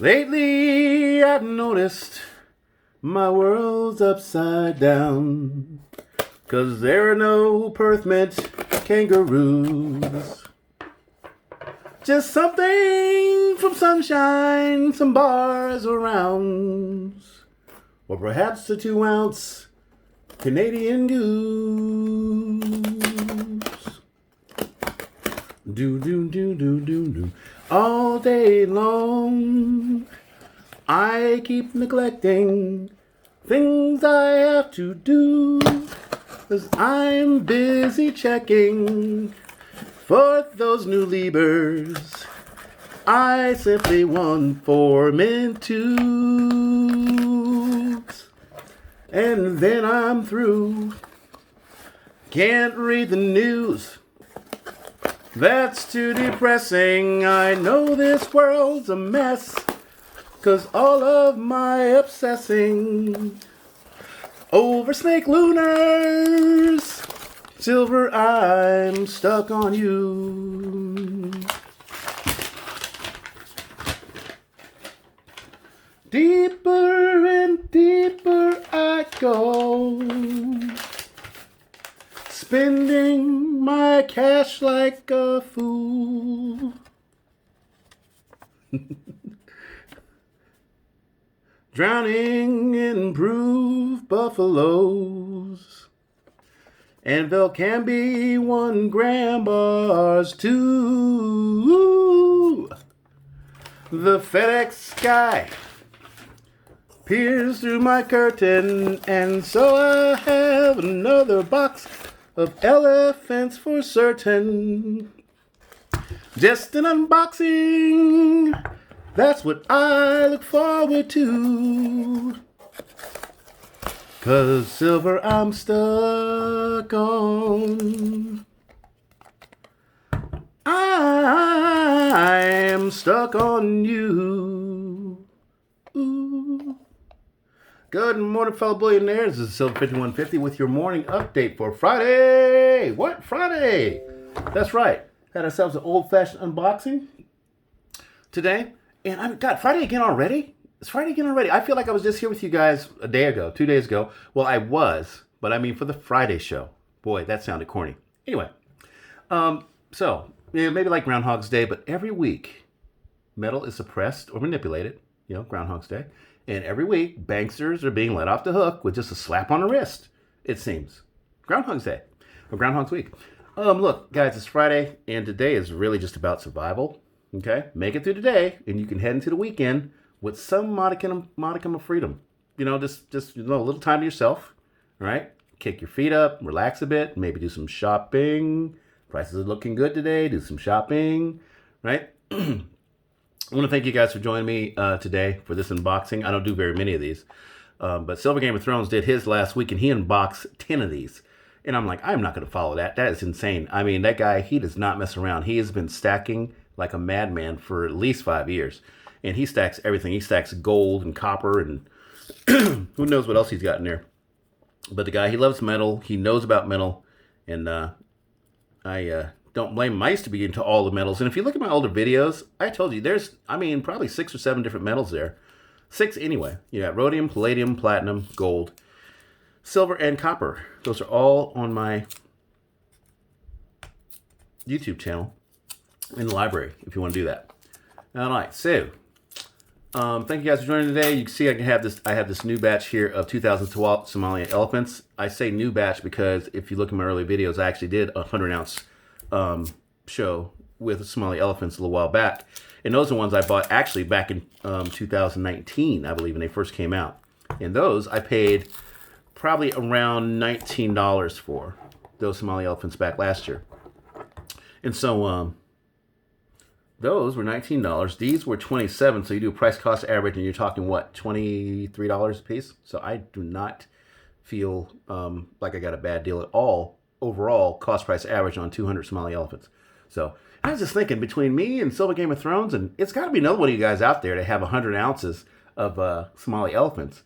Lately, I've noticed my world's upside down, 'cause there are no Perth mint kangaroos. Just something from sunshine, some bars or rounds, or perhaps a 2-ounce Canadian goose. Do. All day long, I keep neglecting things I have to do, 'cause I'm busy checking for those new Liebers. I simply want 4 mint tubes, and then I'm through. Can't read the news, that's too depressing. I know this world's a mess, 'cause all of my obsessing over snake lunars, Silver, I'm stuck on you. Deeper and deeper I go, spending my cash like a fool. Drowning in proof buffaloes and Velcambi 1 gram bars too. The FedEx guy peers through my curtain, and so I have another box of elephants for certain. Just an unboxing, that's what I look forward to. 'Cause Silver, I'm stuck on. I'm stuck on you. Ooh. Good morning, fellow billionaires. This is Silver 5150 with your morning update for Friday. What? Friday? That's right. Had ourselves an old-fashioned unboxing today. And God, Friday again already? It's Friday again already. I feel like I was just here with you guys a day ago, 2 days ago. Well, I was, but I mean for the Friday show. Boy, that sounded corny. Anyway, so maybe like Groundhog's Day, but every week metal is suppressed or manipulated. Groundhog's Day. And every week, banksters are being let off the hook with just a slap on the wrist, it seems. Groundhog's Day, or Groundhog's Week. Look, guys, it's Friday, and today is really just about survival. Okay? Make it through the day, and you can head into the weekend with some modicum of freedom. Just a little time to yourself, all right? Kick your feet up, relax a bit, maybe do some shopping. Prices are looking good today, do some shopping, right? I want to thank you guys for joining me today for this unboxing. I don't do very many of these, but Silver Game of Thrones did his last week, and he unboxed 10 of these. And I'm like, I'm not going to follow that. That is insane. I mean, that guy, he does not mess around. He has been stacking like a madman for at least 5 years. And he stacks everything. He stacks gold and copper and who knows what else he's got in there. But the guy, he loves metal. He knows about metal. And I don't blame him. I used to be into all the metals. And if you look at my older videos, I told you there's, probably 6 or 7 different metals there. 6 anyway. You got rhodium, palladium, platinum, gold, silver, and copper. Those are all on my YouTube channel in the library if you want to do that. All right, so thank you guys for joining today. You can see I have this new batch here of 2012 Somalia Elephants. I say new batch because if you look at my early videos, I actually did a 100-ounce show with Somalia Elephants a little while back. And those are ones I bought actually back in 2019, I believe, when they first came out. And those I paid probably around $19 for, those Somalia Elephants back last year. And so those were $19. These were $27. So you do a price cost average and you're talking what, $23 a piece? So I do not feel like I got a bad deal at all overall cost price average on 200 Somalia Elephants. So I was just thinking between me and Silver Game of Thrones, and it's got to be another one of you guys out there to have 100 ounces of Somali Elephants.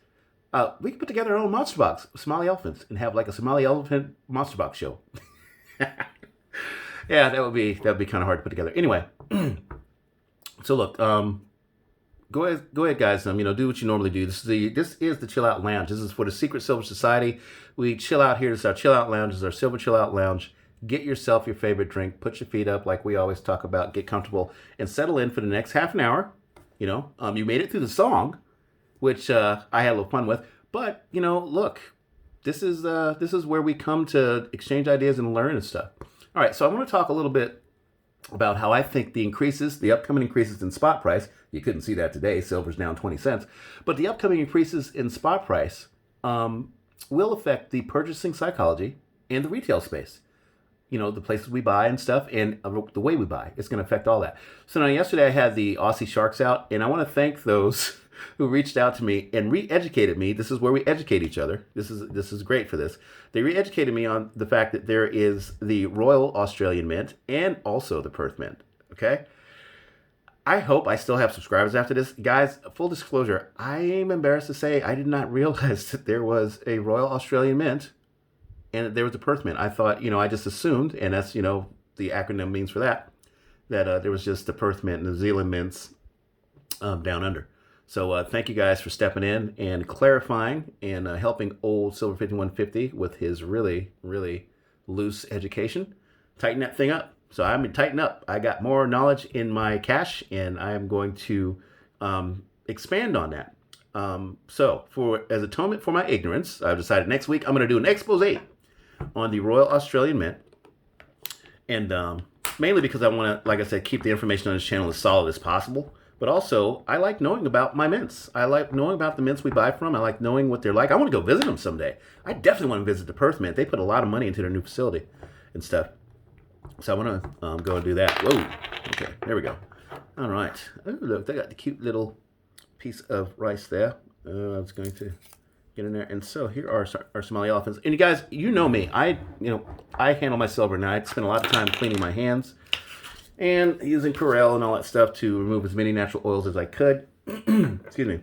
We could put together our own monster box of Somali Elephants and have like a Somali Elephant monster box show. Yeah, that would be kind of hard to put together. Anyway, so look, go ahead, guys. Do what you normally do. This is the Chill Out Lounge. This is for the Secret Silver Society. We chill out here. This is our Chill Out Lounge. This is our Silver Chill Out Lounge. Get yourself your favorite drink. Put your feet up, like we always talk about. Get comfortable and settle in for the next half an hour. You made it through the song, which I had a little fun with. But look, this is where we come to exchange ideas and learn and stuff. All right, so I want to talk a little bit about how I think the upcoming increases in spot price, you couldn't see that today, silver's down 20 cents, but the upcoming increases in spot price will affect the purchasing psychology and the retail space. The places we buy and stuff, and the way we buy. It's going to affect all that. So now yesterday I had the Aussie Sharks out, and I want to thank those who reached out to me and re-educated me. This is where we educate each other. This is great for this. They re-educated me on the fact that there is the Royal Australian Mint and also the Perth Mint. Okay? I hope I still have subscribers after this. Guys, full disclosure, I am embarrassed to say I did not realize that there was a Royal Australian Mint and there was a Perth Mint. I thought, I just assumed, and that's, the acronym means for that there was just the Perth Mint and New Zealand mints down under. So thank you guys for stepping in and clarifying and helping old Silver 5150 with his really, really loose education. Tighten that thing up. So I'm going to tighten up. I got more knowledge in my cache, and I am going to expand on that. So as atonement for my ignorance, I've decided next week I'm going to do an expose on the Royal Australian Mint. And mainly because I want to, like I said, keep the information on this channel as solid as possible. But also, I like knowing about my mints. I like knowing about the mints we buy from. I like knowing what they're like. I want to go visit them someday. I definitely want to visit the Perth Mint. They put a lot of money into their new facility and stuff. So I want to go and do that. Whoa. Okay, there we go. All right. Oh, look, they got the cute little piece of rice there. I was going to get in there. And so here are our Somali elephants. And you guys, you know me. I handle my silver now. I spend a lot of time cleaning my hands and using Purell and all that stuff to remove as many natural oils as I could. Excuse me.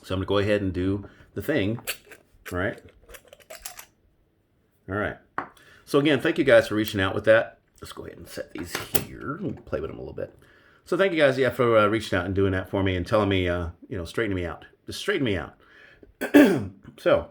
So I'm going to go ahead and do the thing. All right. All right. So again, thank you guys for reaching out with that. Let's go ahead and set these here and play with them a little bit. So thank you guys, for reaching out and doing that for me and telling me, straightening me out. Just straighten me out. So,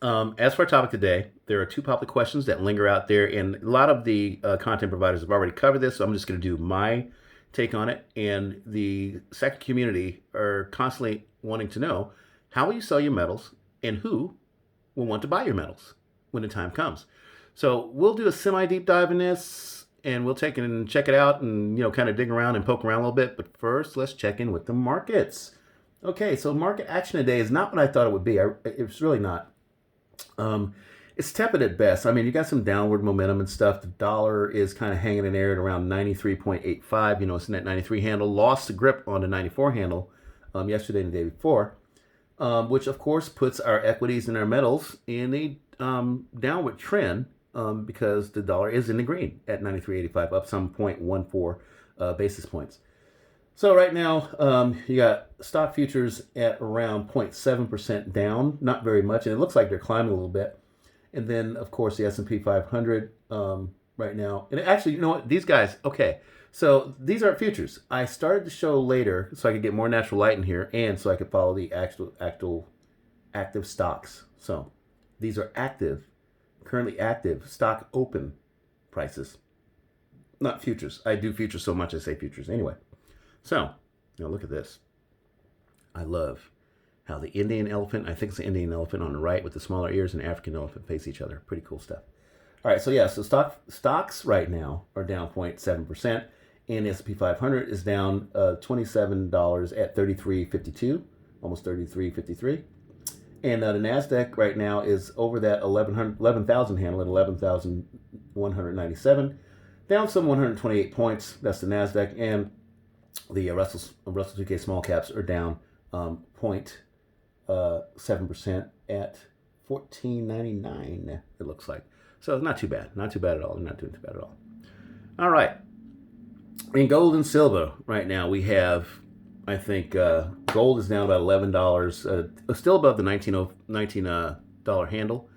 as for our topic today, there are two public questions that linger out there, and a lot of the content providers have already covered this, so I'm just going to do my take on it. And the second community are constantly wanting to know, how will you sell your metals, and who will want to buy your metals when the time comes? So we'll do a semi-deep dive in this, and we'll take it and check it out and, kind of dig around and poke around a little bit. But first, let's check in with the markets. Okay, so market action today is not what I thought it would be. It's really not. It's tepid at best. I mean, you got some downward momentum and stuff. The dollar is kind of hanging in there at around 93.85. It's in that 93 handle. Lost the grip on the 94 handle yesterday and the day before, which, of course, puts our equities and our metals in a downward trend because the dollar is in the green at 93.85, up some 0.14 basis points. So right now, you got stock futures at around 0.7% down, not very much, and it looks like they're climbing a little bit. And then, of course, the S&P 500 right now. And actually, you know what? These guys, okay, so these aren't futures. I started the show later so I could get more natural light in here and so I could follow the active stocks. So these are currently active stock open prices, not futures. I do futures so much I say futures anyway. So, look at this. I love how the Indian elephant, I think it's the Indian elephant on the right with the smaller ears, and African elephant face each other. Pretty cool stuff. All right, so stocks right now are down 0.7%, and the S&P 500 is down $27 at 33.52, almost 33.53. And the NASDAQ right now is over that 11,000 handle at 11,197, down some 128 points. That's the NASDAQ, and the Russell 2000 small caps are down 0.7% at 14.99. It looks like. So not too bad. Not too bad at all. Not doing too bad at all. All right. In gold and silver right now, we have, I think, gold is down about $11, still above the $19 handle,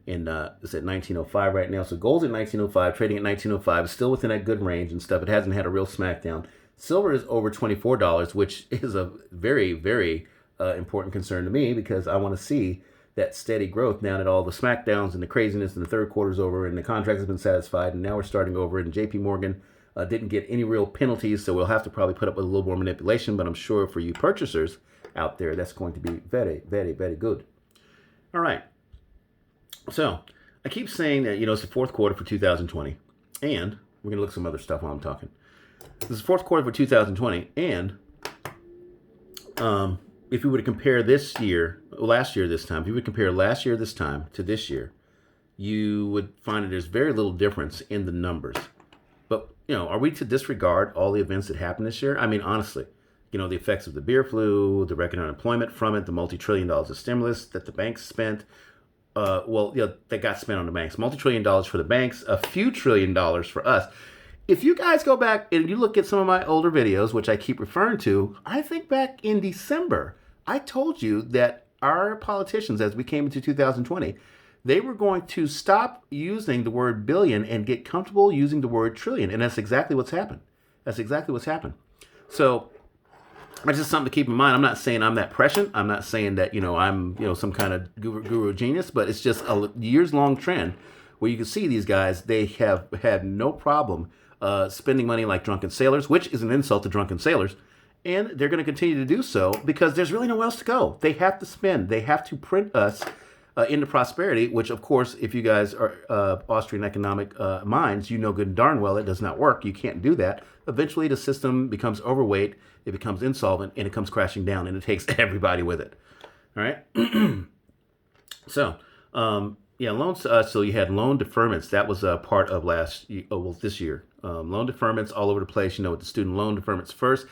and it's at 1905 right now. So gold's at 1905, trading at 1905. It's still within that good range and stuff. It hasn't had a real smackdown. Silver is over $24, which is a very, very important concern to me because I want to see that steady growth now that all the smackdowns and the craziness in the third quarter is over and the contracts have been satisfied and now we're starting over and JP Morgan didn't get any real penalties, so we'll have to probably put up with a little more manipulation, but I'm sure for you purchasers out there, that's going to be very, very, very good. All right. So I keep saying that, it's the fourth quarter for 2020, and we're going to look at some other stuff while I'm talking. This is the fourth quarter for 2020, and if you were to compare last year this time, if you would compare last year this time to this year, you would find that there's very little difference in the numbers. But, are we to disregard all the events that happened this year? I mean, honestly, the effects of the beer flu, the record unemployment from it, the multi-trillion dollars of stimulus that the banks spent, that got spent on the banks. Multi-trillion dollars for the banks, a few $trillion for us. If you guys go back and you look at some of my older videos, which I keep referring to, I think back in December, I told you that our politicians, as we came into 2020, they were going to stop using the word billion and get comfortable using the word trillion. And that's exactly what's happened. So that's just something to keep in mind. I'm not saying I'm that prescient. I'm not saying that, I'm, some kind of guru genius, but it's just a years-long trend where you can see these guys, they have had no problem spending money like drunken sailors, which is an insult to drunken sailors. And they're going to continue to do so because there's really nowhere else to go. They have to spend. They have to print us into prosperity, which, of course, if you guys are Austrian economic minds, you know good and darn well it does not work. You can't do that. Eventually, the system becomes overweight, it becomes insolvent, and it comes crashing down, and it takes everybody with it. All right? So, loans to us. So you had loan deferments. That was a part of this year. Loan deferments all over the place, with the student loan deferments first.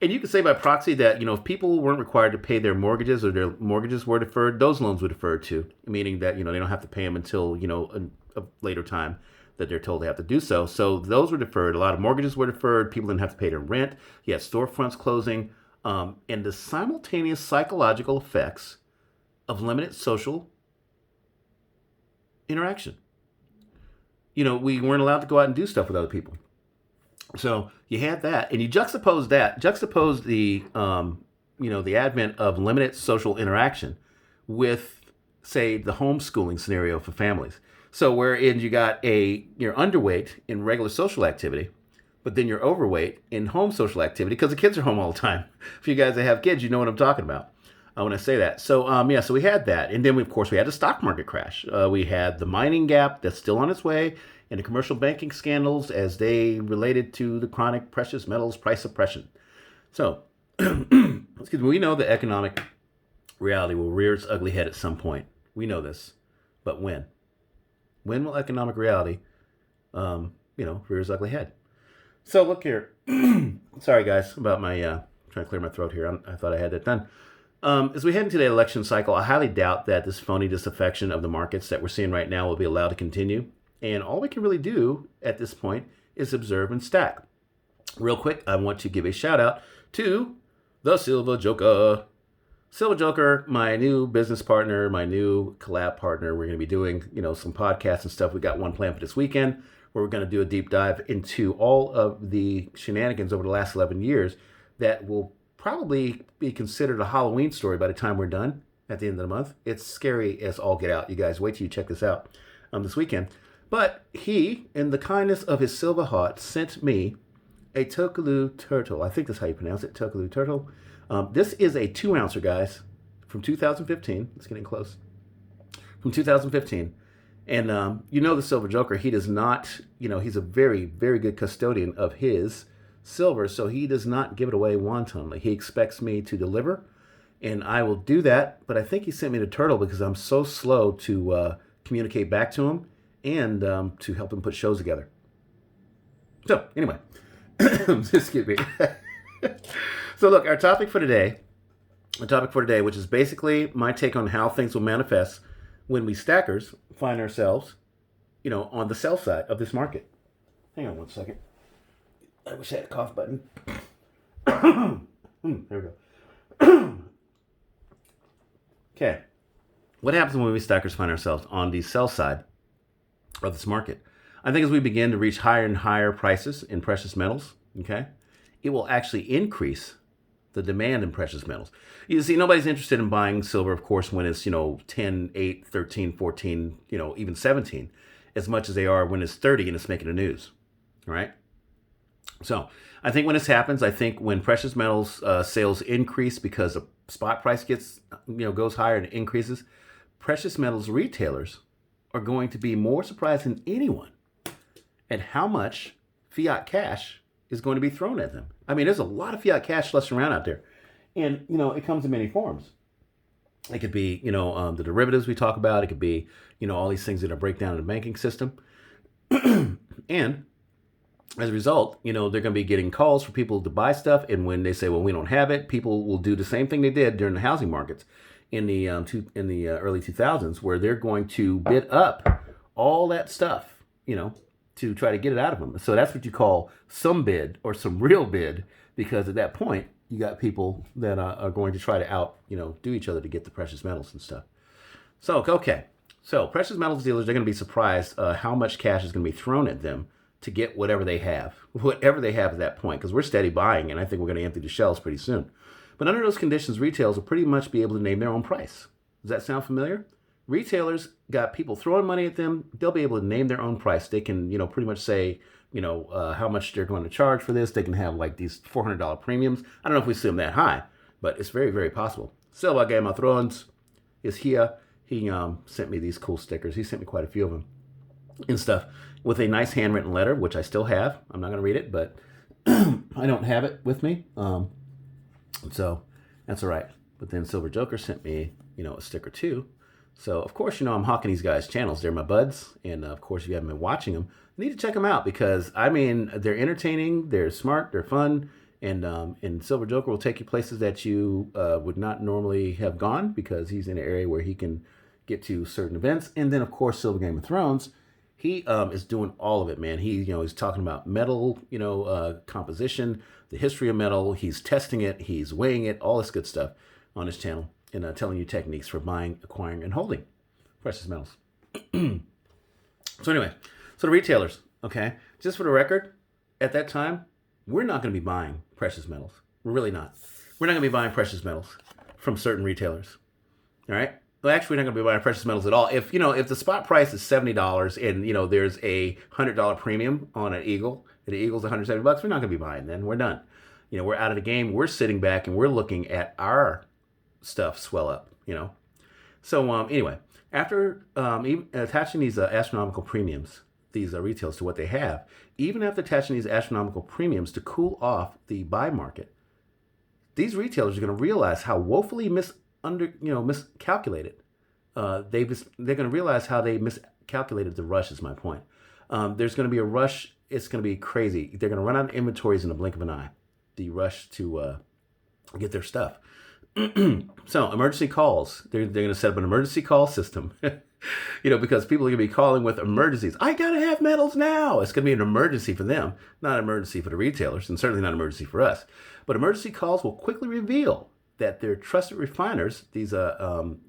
And you can say by proxy that, if people weren't required to pay their mortgages or their mortgages were deferred, those loans were deferred too, meaning that, they don't have to pay them until, a later time that they're told they have to do so. So those were deferred. A lot of mortgages were deferred. People didn't have to pay their rent. You had storefronts closing. And the simultaneous psychological effects of limited social interaction. We weren't allowed to go out and do stuff with other people. So you had that, and you juxtapose the the advent of limited social interaction with, say, the homeschooling scenario for families. So wherein you're underweight in regular social activity, but then you're overweight in home social activity because the kids are home all the time. For you guys that have kids, you know what I'm talking about when I say that. So so we had that, and then we had the stock market crash. We had the mining gap that's still on its way, and the commercial banking scandals as they related to the chronic precious metals price suppression. So, we know the economic reality will rear its ugly head at some point. We know this, but when? When will economic reality, rear its ugly head? So look here. Sorry guys about my trying to clear my throat here. I thought I had that done. As we head into the election cycle, I highly doubt that this phony disaffection of the markets that we're seeing right now will be allowed to continue. And all we can really do at this point is observe and stack. Real quick, I want to give a shout out to the Silver Joker. Silver Joker, my new business partner, my new collab partner. We're going to be doing, some podcasts and stuff. We got one planned for this weekend where we're going to do a deep dive into all of the shenanigans over the last 11 years that will probably be considered a Halloween story by the time we're done at the end of the month. It's scary as all get out. You guys wait till you check this out this weekend. But he, in the kindness of his silver heart, sent me a Tokaloo turtle. I think that's how you pronounce it, Tokaloo turtle. This is a 2-ouncer, guys, from 2015. It's getting close. From 2015. And the Silver Joker, he does not, he's a very, very good custodian of his silver, so he does not give it away wantonly. He expects me to deliver, and I will do that. But I think he sent me the turtle because I'm so slow to communicate back to him and to help him put shows together. So, anyway, excuse me. So, look, our topic for today, which is basically my take on how things will manifest when we stackers find ourselves, on the sell side of this market. Hang on one second. I wish I had a cough button. There we go. Okay. What happens when we stackers find ourselves on the sell side of this market? I think as we begin to reach higher and higher prices in precious metals, okay, it will actually increase the demand in precious metals. You see, nobody's interested in buying silver, of course, when it's, 10, 8, 13, 14, even 17, as much as they are when it's 30 and it's making the news. All right? So I think when this happens, I think when precious metals sales increase because the spot price goes higher and increases, precious metals retailers are going to be more surprised than anyone at how much fiat cash is going to be thrown at them. I mean, there's a lot of fiat cash slushing around out there. And, it comes in many forms. It could be, the derivatives we talk about. It could be, all these things that are break down in the banking system. And as a result, they're going to be getting calls for people to buy stuff. And when they say, well, we don't have it, people will do the same thing they did during the housing markets in the early 2000s, where they're going to bid up all that stuff, to try to get it out of them. So that's what you call some bid or some real bid, because at that point, you got people that are going to try to do each other to get the precious metals and stuff. So, okay. So precious metals dealers, they're going to be surprised how much cash is going to be thrown at them to get whatever they have at that point, because we're steady buying, and I think we're going to empty the shelves pretty soon. But under those conditions, retailers will pretty much be able to name their own price. Does that sound familiar? Retailers got people throwing money at them. They'll be able to name their own price. They can, pretty much say, how much they're going to charge for this. They can have like these $400 premiums. I don't know if we see them that high, but it's very, very possible. Silver Game of Thrones is here. He sent me these cool stickers. He sent me quite a few of them and stuff with a nice handwritten letter, which I still have. I'm not going to read it, but I don't have it with me. So that's all right. But then Silver Joker sent me, a sticker too. So, of course, I'm hawking these guys' channels. They're my buds. And, of course, if you haven't been watching them, you need to check them out because, they're entertaining, they're smart, they're fun. And Silver Joker will take you places that you would not normally have gone because he's in an area where he can get to certain events. And then, of course, Silver Game of Thrones, he is doing all of it, man. He's talking about metal, composition, the history of metal. He's testing it. He's weighing it, all this good stuff on his channel. And telling you techniques for buying, acquiring, and holding precious metals. So anyway, the retailers, okay? Just for the record, at that time, we're not going to be buying precious metals. We're really not. We're not going to be buying precious metals from certain retailers, all right? Well, actually, we're not going to be buying precious metals at all. If the spot price is $70 and, there's a $100 premium on an eagle, and the eagle's $170, we're not going to be buying then. We're done. We're out of the game. We're sitting back and we're looking at our stuff swell up, So anyway, after even attaching these astronomical premiums, these retails to what they have, even after attaching these astronomical premiums to cool off the buy market, these retailers are going to realize how woefully miscalculated. They're going to realize how they miscalculated the rush. Is my point. There's going to be a rush. It's going to be crazy. They're going to run out of inventories in the blink of an eye. The rush to get their stuff. So emergency calls, they're going to set up an emergency call system, because people are going to be calling with emergencies. I got to have metals now. It's going to be an emergency for them, not an emergency for the retailers, and certainly not an emergency for us. But emergency calls will quickly reveal that their trusted refiners, these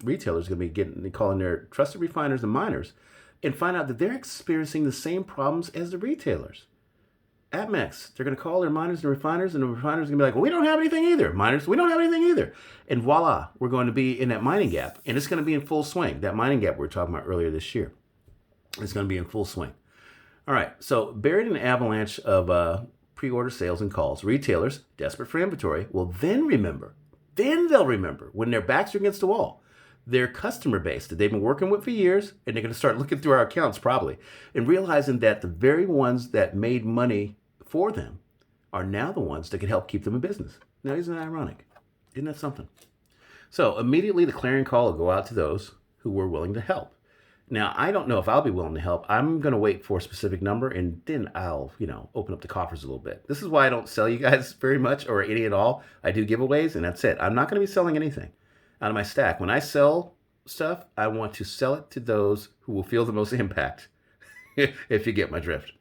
retailers are going to be calling their trusted refiners and miners, and find out that they're experiencing the same problems as the retailers. APMEX, they're going to call their miners and refiners, and the refiners are going to be like, well, we don't have anything either. Miners, we don't have anything either. And voila, we're going to be in that mining gap. And it's going to be in full swing. That mining gap we were talking about earlier this year. It's going to be in full swing. All right, so buried in an avalanche of pre-order sales and calls, retailers, desperate for inventory, will then they'll remember when their backs are against the wall, their customer base that they've been working with for years, and they're going to start looking through our accounts probably, and realizing that the very ones that made money for them are now the ones that can help keep them in business. Now, isn't that ironic? Isn't that something? So immediately the clarion call will go out to those who were willing to help. Now, I don't know if I'll be willing to help. I'm going to wait for a specific number, and then I'll, open up the coffers a little bit. This is why I don't sell you guys very much or any at all. I do giveaways, and that's it. I'm not going to be selling anything out of my stack. When I sell stuff, I want to sell it to those who will feel the most impact, if you get my drift.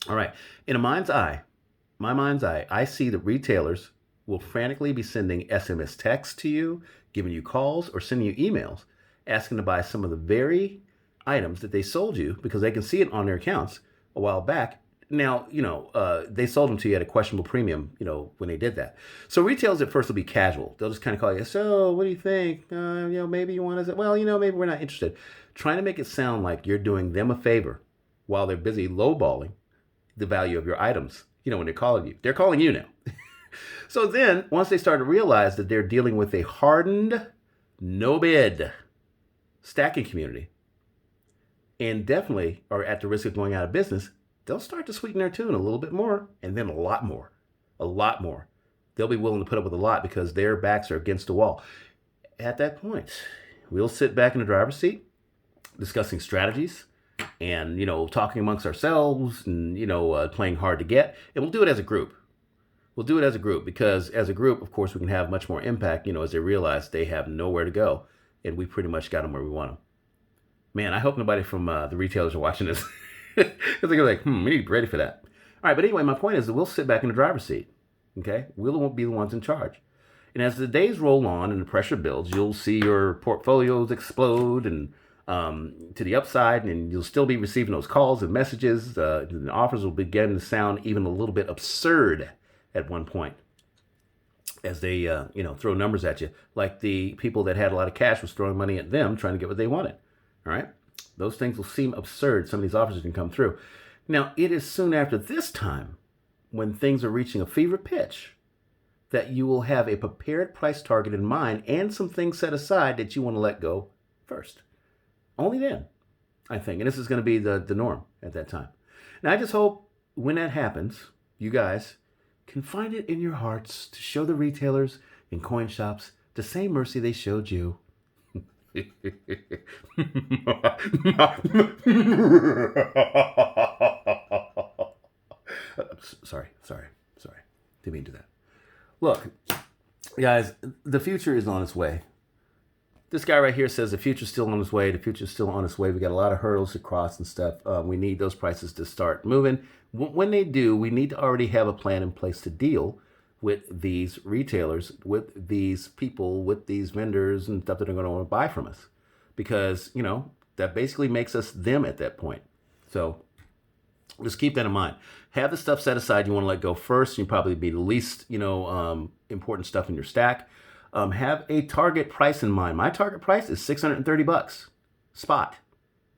All right. In my mind's eye, I see that retailers will frantically be sending SMS texts to you, giving you calls, or sending you emails asking to buy some of the very items that they sold you because they can see it on their accounts a while back Now, they sold them to you at a questionable premium, when they did that. So retailers at first will be casual. They'll just kind of call you, so what do you think? Maybe you want to, well, maybe we're not interested. Trying to make it sound like you're doing them a favor while they're busy lowballing the value of your items, when they're calling you. They're calling you now. So then, once they start to realize that they're dealing with a hardened, no bid stacking community, and definitely are at the risk of going out of business, they'll start to sweeten their tune a little bit more, and then a lot more. A lot more. They'll be willing to put up with a lot because their backs are against the wall. At that point, we'll sit back in the driver's seat, discussing strategies, and, talking amongst ourselves, and, playing hard to get. And we'll do it as a group. We'll do it as a group because as a group, of course, we can have much more impact, as they realize they have nowhere to go. And we pretty much got them where we want them. Man, I hope nobody from the retailers are watching this. Because they're like, we need to be ready for that. All right, but anyway, my point is that we'll sit back in the driver's seat. Okay? We won't be the ones in charge. And as the days roll on and the pressure builds, you'll see your portfolios explode and to the upside, and you'll still be receiving those calls and messages. The offers will begin to sound even a little bit absurd at one point as they, throw numbers at you, like the people that had a lot of cash was throwing money at them trying to get what they wanted. All right? Those things will seem absurd. Some of these offers can come through. Now, it is soon after this time, when things are reaching a fever pitch, that you will have a prepared price target in mind and some things set aside that you want to let go first. Only then, I think. And this is going to be the norm at that time. Now, I just hope when that happens, you guys can find it in your hearts to show the retailers and coin shops the same mercy they showed you. Sorry. Didn't mean to do that. Look, guys, the future is on its way. This guy right here says the future's still on its way. The future's still on its way. We got a lot of hurdles to cross and stuff. We need those prices to start moving. When they do, we need to already have a plan in place to deal with these retailers, with these people, with these vendors and stuff that are going to want to buy from us. Because, that basically makes us them at that point. So just keep that in mind. Have the stuff set aside you want to let go first. You probably be the least, important stuff in your stack. Have a target price in mind. My target price is $630 spot.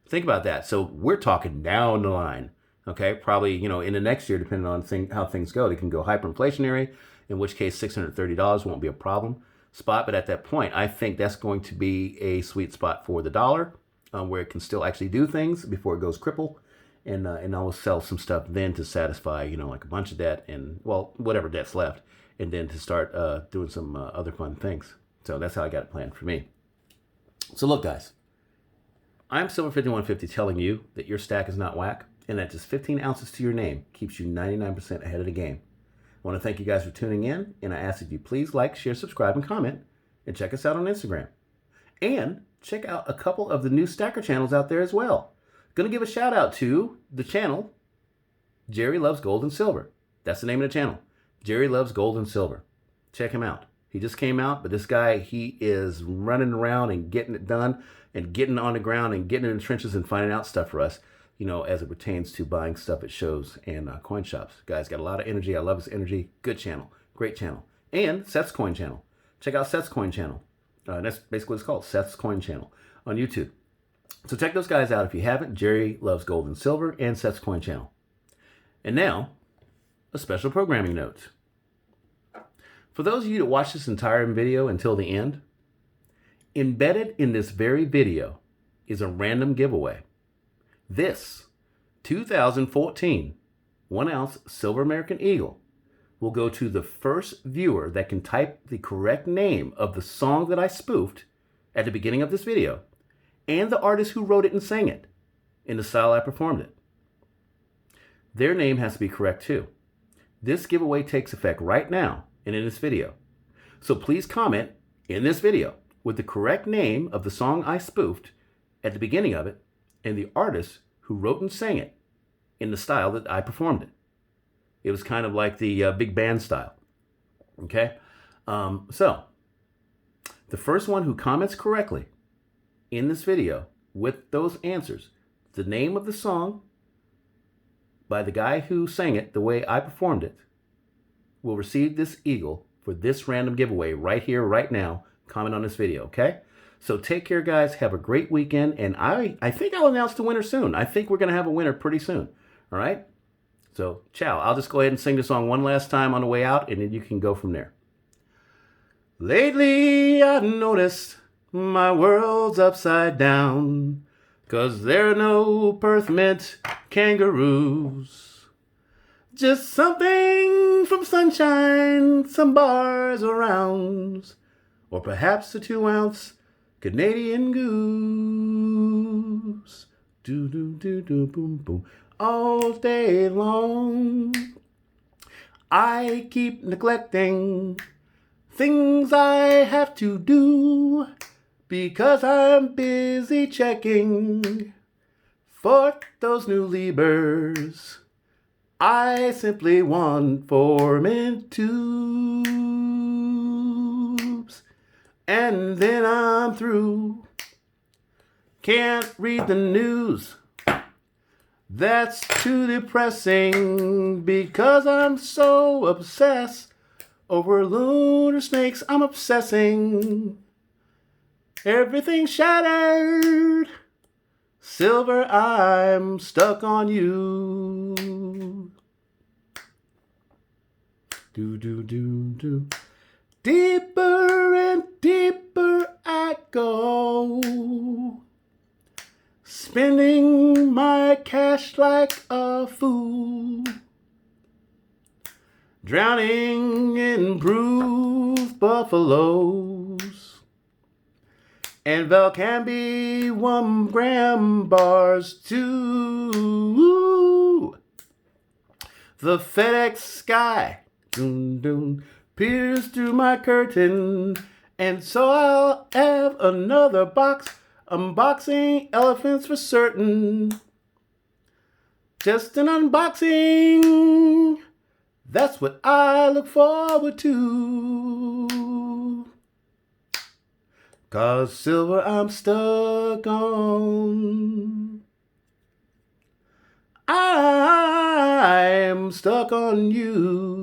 Think about that. So we're talking down the line. Okay, probably, in the next year, depending on how things go, they can go hyperinflationary, in which case $630 won't be a problem spot. But at that point, I think that's going to be a sweet spot for the dollar, where it can still actually do things before it goes cripple. And I will sell some stuff then to satisfy, like a bunch of debt and, well, whatever debt's left. And then to start doing some other fun things. So that's how I got it planned for me. So look, guys, I'm Silver 5150 telling you that your stack is not whack and that just 15 ounces to your name keeps you 99% ahead of the game. I want to thank you guys for tuning in, and I ask that you please like, share, subscribe, and comment, and check us out on Instagram. And check out a couple of the new stacker channels out there as well. Going to give a shout out to the channel Jerry Loves Gold and Silver. That's the name of the channel. Jerry Loves Gold and Silver. Check him out. He just came out, but this guy, he is running around and getting it done and getting on the ground and getting in the trenches and finding out stuff for us, as it pertains to buying stuff at shows and coin shops. Guy's got a lot of energy. I love his energy. Good channel. Great channel. And Seth's Coin Channel. Check out Seth's Coin Channel. That's basically what it's called, Seth's Coin Channel on YouTube. So check those guys out if you haven't. Jerry Loves Gold and Silver and Seth's Coin Channel. And now, a special programming note. For those of you that watch this entire video until the end, embedded in this very video is a random giveaway. This 2014 1-ounce Silver American Eagle will go to the first viewer that can type the correct name of the song that I spoofed at the beginning of this video and the artist who wrote it and sang it in the style I performed it. Their name has to be correct too. This giveaway takes effect right now and in this video. So please comment in this video with the correct name of the song I spoofed at the beginning of it and the artist who wrote and sang it in the style that I performed it. It was kind of like the big band style. Okay? So, the first one who comments correctly in this video with those answers, the name of the song by the guy who sang it the way I performed it will receive this eagle for this random giveaway right here, right now. Comment on this video, okay? So take care, guys. Have a great weekend. And I think I'll announce the winner soon. I think we're going to have a winner pretty soon. All right? So, ciao. I'll just go ahead and sing the song one last time on the way out, and then you can go from there. Lately, I've noticed my world's upside down, 'cause there are no Perth Mint kangaroos. Just something from sunshine, some bars or rounds, or perhaps a 2-ounce Canadian goose. Do do do do boom boom all day long. I keep neglecting things I have to do because I'm busy checking for those new Libers. I simply want 4 mint tubes, and then I'm through. Can't read the news, that's too depressing, because I'm so obsessed over lunar snakes. I'm obsessing. Everything shattered. Silver, I'm stuck on you. Do do do do. Deeper and deeper I go, spending my cash like a fool, drowning in bruised buffaloes and Valcambi 1-gram bars too. The FedEx sky doon doon peers through my curtain, and so I'll have another box unboxing elephants for certain. Just an unboxing, that's what I look forward to. 'Cause Silver, I'm stuck on. I'm stuck on you.